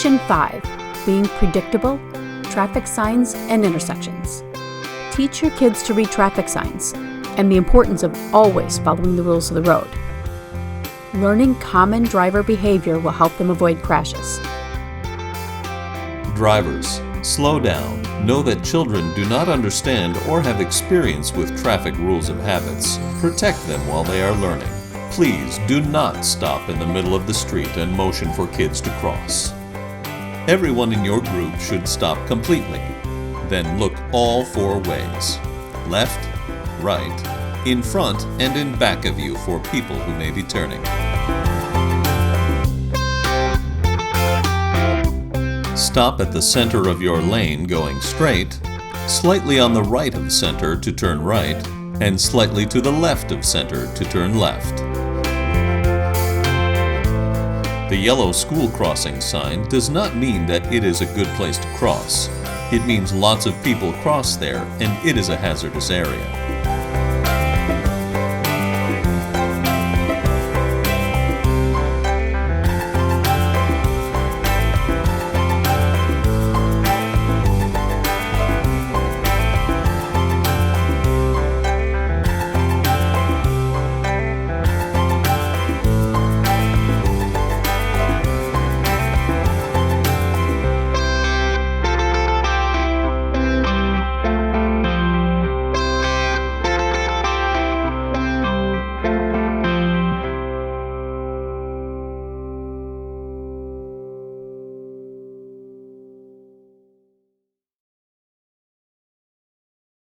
Section 5, Being Predictable, Traffic Signs and Intersections. Teach your kids to read traffic signs and the importance of always following the rules of the road. Learning common driver behavior will help them avoid crashes. Drivers, slow down. Know that children do not understand or have experience with traffic rules and habits. Protect them while they are learning. Please do not stop in the middle of the street and motion for kids to cross. Everyone in your group should stop completely. Then look all 4 ways: left, right, in front, and in back of you for people who may be turning. Stop at the center of your lane going straight, slightly on the right of center to turn right, and slightly to the left of center to turn left. The yellow school crossing sign does not mean that it is a good place to cross. It means lots of people cross there and it is a hazardous area.